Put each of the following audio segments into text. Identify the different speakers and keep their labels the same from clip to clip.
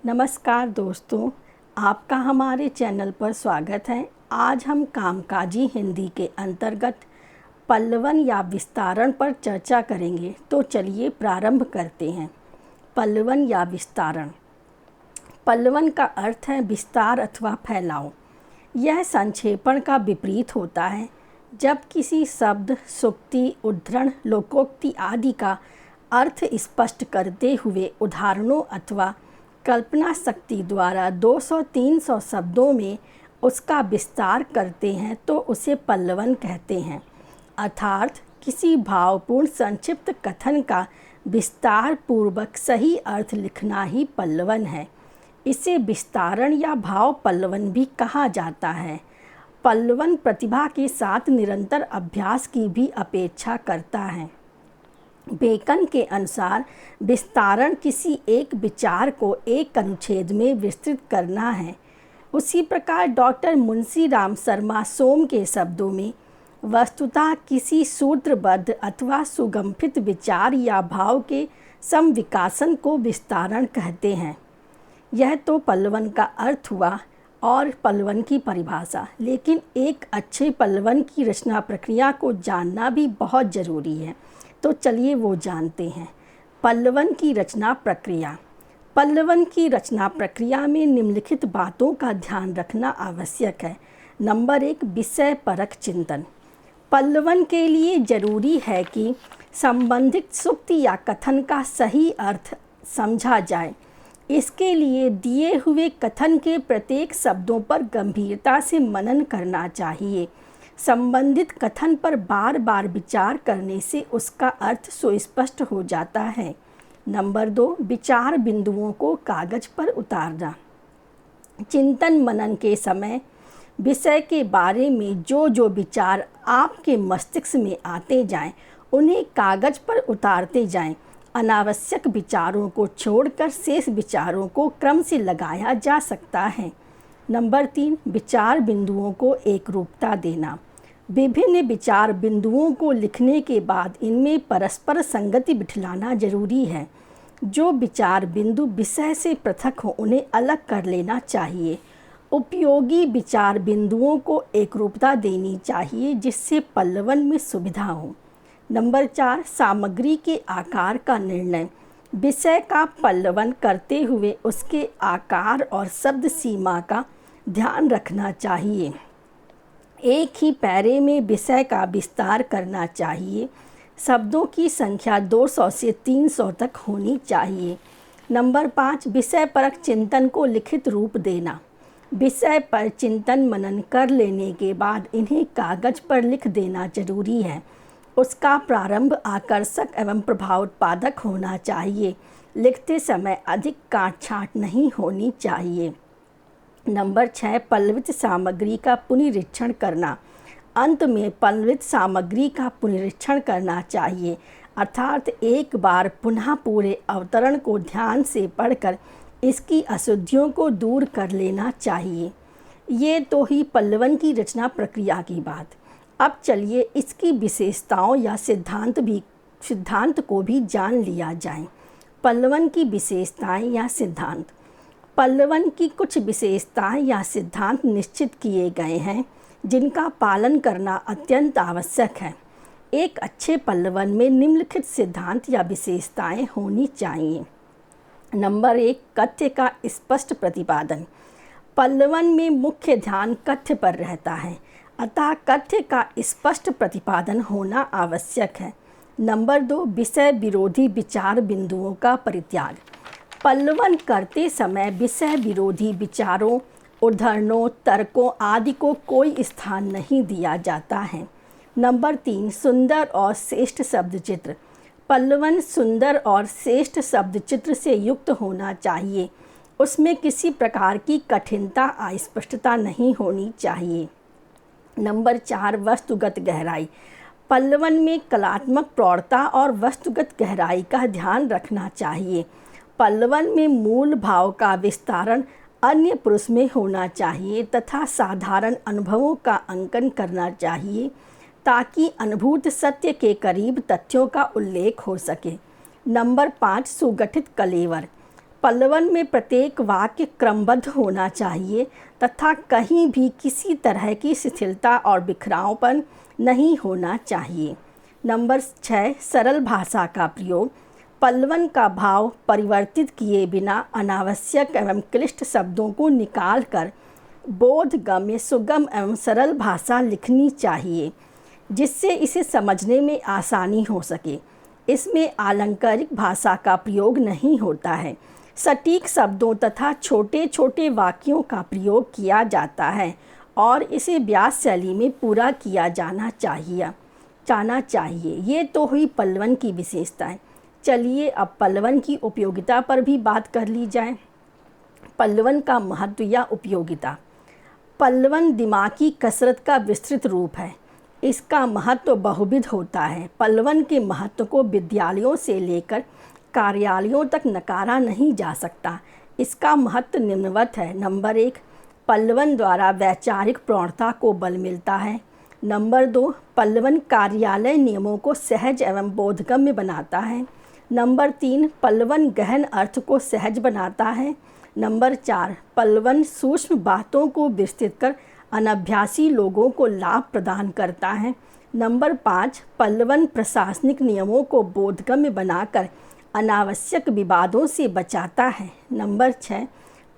Speaker 1: नमस्कार दोस्तों, आपका हमारे चैनल पर स्वागत है। आज हम कामकाजी हिंदी के अंतर्गत पल्लवन या विस्तारण पर चर्चा करेंगे। तो चलिए प्रारंभ करते हैं। पल्लवन या विस्तारण। पल्लवन का अर्थ है विस्तार अथवा फैलाव। यह संक्षेपण का विपरीत होता है। जब किसी शब्द, सूक्ति, उद्धरण, लोकोक्ति आदि का अर्थ स्पष्ट करते हुए उदाहरणों अथवा कल्पना शक्ति द्वारा 200-300 शब्दों में उसका विस्तार करते हैं तो उसे पल्लवन कहते हैं। अर्थात किसी भावपूर्ण संक्षिप्त कथन का विस्तार पूर्वक सही अर्थ लिखना ही पल्लवन है। इसे विस्तारण या भाव पल्लवन भी कहा जाता है। पल्लवन प्रतिभा के साथ निरंतर अभ्यास की भी अपेक्षा करता है। बेकन के अनुसार विस्तारण किसी एक विचार को एक अनुच्छेद में विस्तृत करना है। उसी प्रकार डॉक्टर मुंशी राम शर्मा सोम के शब्दों में वस्तुतः किसी सूत्रबद्ध अथवा सुगंफित विचार या भाव के समविकासन को विस्तारण कहते हैं। यह तो पल्लवन का अर्थ हुआ और पल्लवन की परिभाषा, लेकिन एक अच्छे पल्लवन की रचना प्रक्रिया को जानना भी बहुत ज़रूरी है। तो चलिए वो जानते हैं। पल्लवन की रचना प्रक्रिया। पल्लवन की रचना प्रक्रिया में निम्नलिखित बातों का ध्यान रखना आवश्यक है। नंबर 1, विषय परक चिंतन। पल्लवन के लिए जरूरी है कि संबंधित सूक्ति या कथन का सही अर्थ समझा जाए। इसके लिए दिए हुए कथन के प्रत्येक शब्दों पर गंभीरता से मनन करना चाहिए। संबंधित कथन पर बार बार विचार करने से उसका अर्थ सुस्पष्ट हो जाता है। नंबर 2, विचार बिंदुओं को कागज पर उतारना। चिंतन मनन के समय विषय के बारे में जो विचार आपके मस्तिष्क में आते जाएं, उन्हें कागज पर उतारते जाएं। अनावश्यक विचारों को छोड़कर शेष विचारों को क्रम से लगाया जा सकता है। नंबर 3, विचार बिंदुओं को एकरूपता देना। विभिन्न विचार बिंदुओं को लिखने के बाद इनमें परस्पर संगति बिठलाना जरूरी है। जो विचार बिंदु विषय से पृथक हो उन्हें अलग कर लेना चाहिए। उपयोगी विचार बिंदुओं को एकरूपता देनी चाहिए जिससे पल्लवन में सुविधा हो। नंबर 4, सामग्री के आकार का निर्णय। विषय का पल्लवन करते हुए उसके आकार और शब्द सीमा का ध्यान रखना चाहिए। एक ही पैरे में विषय का विस्तार करना चाहिए। शब्दों की संख्या 200 से 300 तक होनी चाहिए। नंबर 5, विषय परक चिंतन को लिखित रूप देना। विषय पर चिंतन मनन कर लेने के बाद इन्हें कागज पर लिख देना जरूरी है। उसका प्रारंभ आकर्षक एवं प्रभाव उत्पादक होना चाहिए। लिखते समय अधिक काट छाँट नहीं होनी चाहिए। नंबर 6, पल्लवित सामग्री का पुनरीक्षण करना। अंत में पल्लवित सामग्री का पुनरीक्षण करना चाहिए, अर्थात एक बार पुनः पूरे अवतरण को ध्यान से पढ़कर इसकी अशुद्धियों को दूर कर लेना चाहिए। ये तो ही पल्लवन की रचना प्रक्रिया की बात। अब चलिए इसकी विशेषताओं या सिद्धांत को भी जान लिया जाए। पल्लवन की विशेषताएं या सिद्धांत। पल्लवन की कुछ विशेषताएं या सिद्धांत निश्चित किए गए हैं जिनका पालन करना अत्यंत आवश्यक है। एक अच्छे पल्लवन में निम्नलिखित सिद्धांत या विशेषताएं होनी चाहिए। नंबर 1, कथ्य का स्पष्ट प्रतिपादन। पल्लवन में मुख्य ध्यान कथ्य पर रहता है, अतः कथ्य का स्पष्ट प्रतिपादन होना आवश्यक है। नंबर 2, विषय विरोधी विचार बिंदुओं का परित्याग। पल्लवन करते समय विषय विरोधी विचारों, उद्धरणों, तर्कों आदि को कोई स्थान नहीं दिया जाता है। नंबर 3, सुंदर और श्रेष्ठ शब्द चित्र। पल्लवन सुंदर और श्रेष्ठ शब्द चित्र से युक्त होना चाहिए। उसमें किसी प्रकार की कठिनता, अस्पष्टता नहीं होनी चाहिए। नंबर 4, वस्तुगत गहराई। पल्लवन में कलात्मक प्रौढ़ता और वस्तुगत गहराई का ध्यान रखना चाहिए। पल्लवन में मूल भाव का विस्तारण अन्य पुरुष में होना चाहिए तथा साधारण अनुभवों का अंकन करना चाहिए ताकि अनुभूत सत्य के करीब तथ्यों का उल्लेख हो सके। नंबर 5, सुगठित कलेवर। पल्लवन में प्रत्येक वाक्य क्रमबद्ध होना चाहिए तथा कहीं भी किसी तरह की शिथिलता और बिखरावपन नहीं होना चाहिए। नंबर 6, सरल भाषा का प्रयोग। पल्लवन का भाव परिवर्तित किए बिना अनावश्यक एवं क्लिष्ट शब्दों को निकालकर बोधगम्य, सुगम एवं सरल भाषा लिखनी चाहिए, जिससे इसे समझने में आसानी हो सके। इसमें अलंकारिक भाषा का प्रयोग नहीं होता है। सटीक शब्दों तथा छोटे छोटे वाक्यों का प्रयोग किया जाता है और इसे व्यास शैली में पूरा किया जाना चाहिए। ये तो हुई पल्लवन की विशेषताएं। चलिए अब पल्लवन की उपयोगिता पर भी बात कर ली जाए। पल्लवन का महत्व या उपयोगिता। पल्लवन दिमागी कसरत का विस्तृत रूप है। इसका महत्व बहुविध होता है। पल्लवन के महत्व को विद्यालयों से लेकर कार्यालयों तक नकारा नहीं जा सकता। इसका महत्व निम्नवत है। नंबर 1, पल्लवन द्वारा वैचारिक प्रौढ़ता को बल मिलता है। नंबर 2, पल्लवन कार्यालय नियमों को सहज एवं बोधगम्य बनाता है। नंबर 3, पल्लवन गहन अर्थ को सहज बनाता है। नंबर 4, पल्लवन सूक्ष्म बातों को विस्तृत कर अनभ्यासी लोगों को लाभ प्रदान करता है। नंबर 5, पल्लवन प्रशासनिक नियमों को बोधगम्य बनाकर अनावश्यक विवादों से बचाता है। नंबर 6,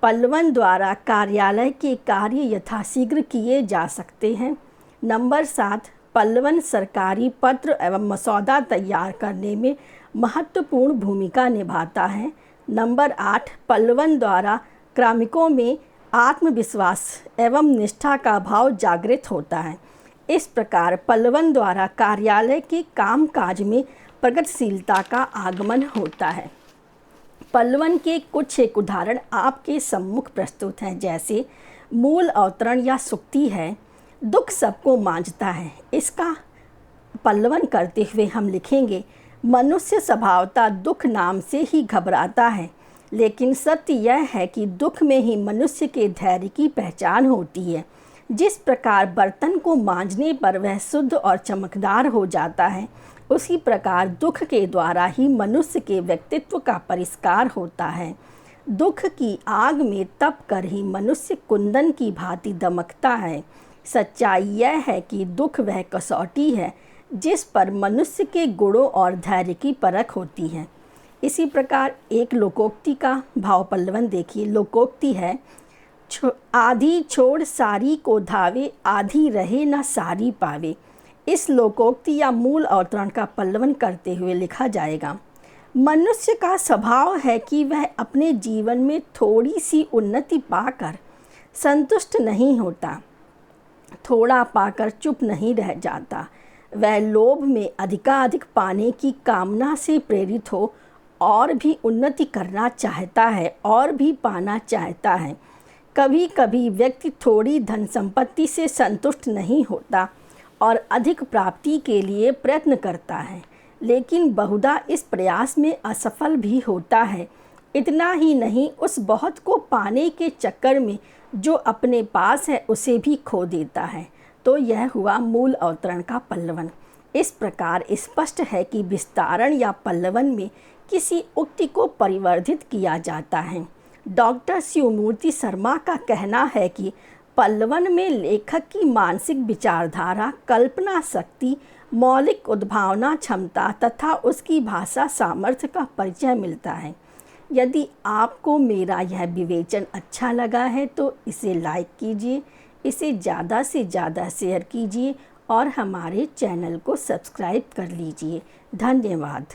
Speaker 1: पल्लवन द्वारा कार्यालय के कार्य यथाशीघ्र किए जा सकते हैं। नंबर 7, पल्लवन सरकारी पत्र एवं मसौदा तैयार करने में महत्वपूर्ण भूमिका निभाता है। नंबर 8, पल्लवन द्वारा कार्मिकों में आत्मविश्वास एवं निष्ठा का भाव जागृत होता है। इस प्रकार पल्लवन द्वारा कार्यालय के कामकाज में प्रगतिशीलता का आगमन होता है। पल्लवन के कुछ एक उदाहरण आपके सम्मुख प्रस्तुत हैं, जैसे मूल अवतरण या सुक्ति है। दुख सबको मांझता है। इसका पल्लवन करते हुए हम लिखेंगे, मनुष्य स्वभावतः दुख नाम से ही घबराता है, लेकिन सत्य यह है कि दुख में ही मनुष्य के धैर्य की पहचान होती है। जिस प्रकार बर्तन को मांजने पर वह शुद्ध और चमकदार हो जाता है, उसी प्रकार दुख के द्वारा ही मनुष्य के व्यक्तित्व का परिष्कार होता है। दुख की आग में तप कर ही मनुष्य कुंदन की भांति दमकता है। सच्चाई यह है कि दुख वह कसौटी है जिस पर मनुष्य के गुणों और धैर्य की परख होती है। इसी प्रकार एक लोकोक्ति का भाव पल्लवन देखिए। लोकोक्ति है, आधी छोड़ सारी को धावे, आधी रहे न सारी पावे। इस लोकोक्ति या मूल अवतरण का पल्लवन करते हुए लिखा जाएगा, मनुष्य का स्वभाव है कि वह अपने जीवन में थोड़ी सी उन्नति पाकर संतुष्ट नहीं होता, थोड़ा पाकर चुप नहीं रह जाता। वह लोभ में अधिकाधिक पाने की कामना से प्रेरित हो और भी उन्नति करना चाहता है और भी पाना चाहता है। कभी कभी व्यक्ति थोड़ी धन संपत्ति से संतुष्ट नहीं होता और अधिक प्राप्ति के लिए प्रयत्न करता है, लेकिन बहुधा इस प्रयास में असफल भी होता है। इतना ही नहीं, उस बहुत को पाने के चक्कर में जो अपने पास है उसे भी खो देता है। तो यह हुआ मूल अवतरण का पल्लवन। इस प्रकार स्पष्ट है कि विस्तारण या पल्लवन में किसी उक्ति को परिवर्धित किया जाता है। डॉक्टर शिवमूर्ति शर्मा का कहना है कि पल्लवन में लेखक की मानसिक विचारधारा, कल्पना शक्ति, मौलिक उद्भावना क्षमता तथा उसकी भाषा सामर्थ्य का परिचय मिलता है। यदि आपको मेरा यह विवेचन अच्छा लगा है तो इसे लाइक कीजिए, इसे ज़्यादा से ज़्यादा शेयर कीजिए और हमारे चैनल को सब्सक्राइब कर लीजिए। धन्यवाद।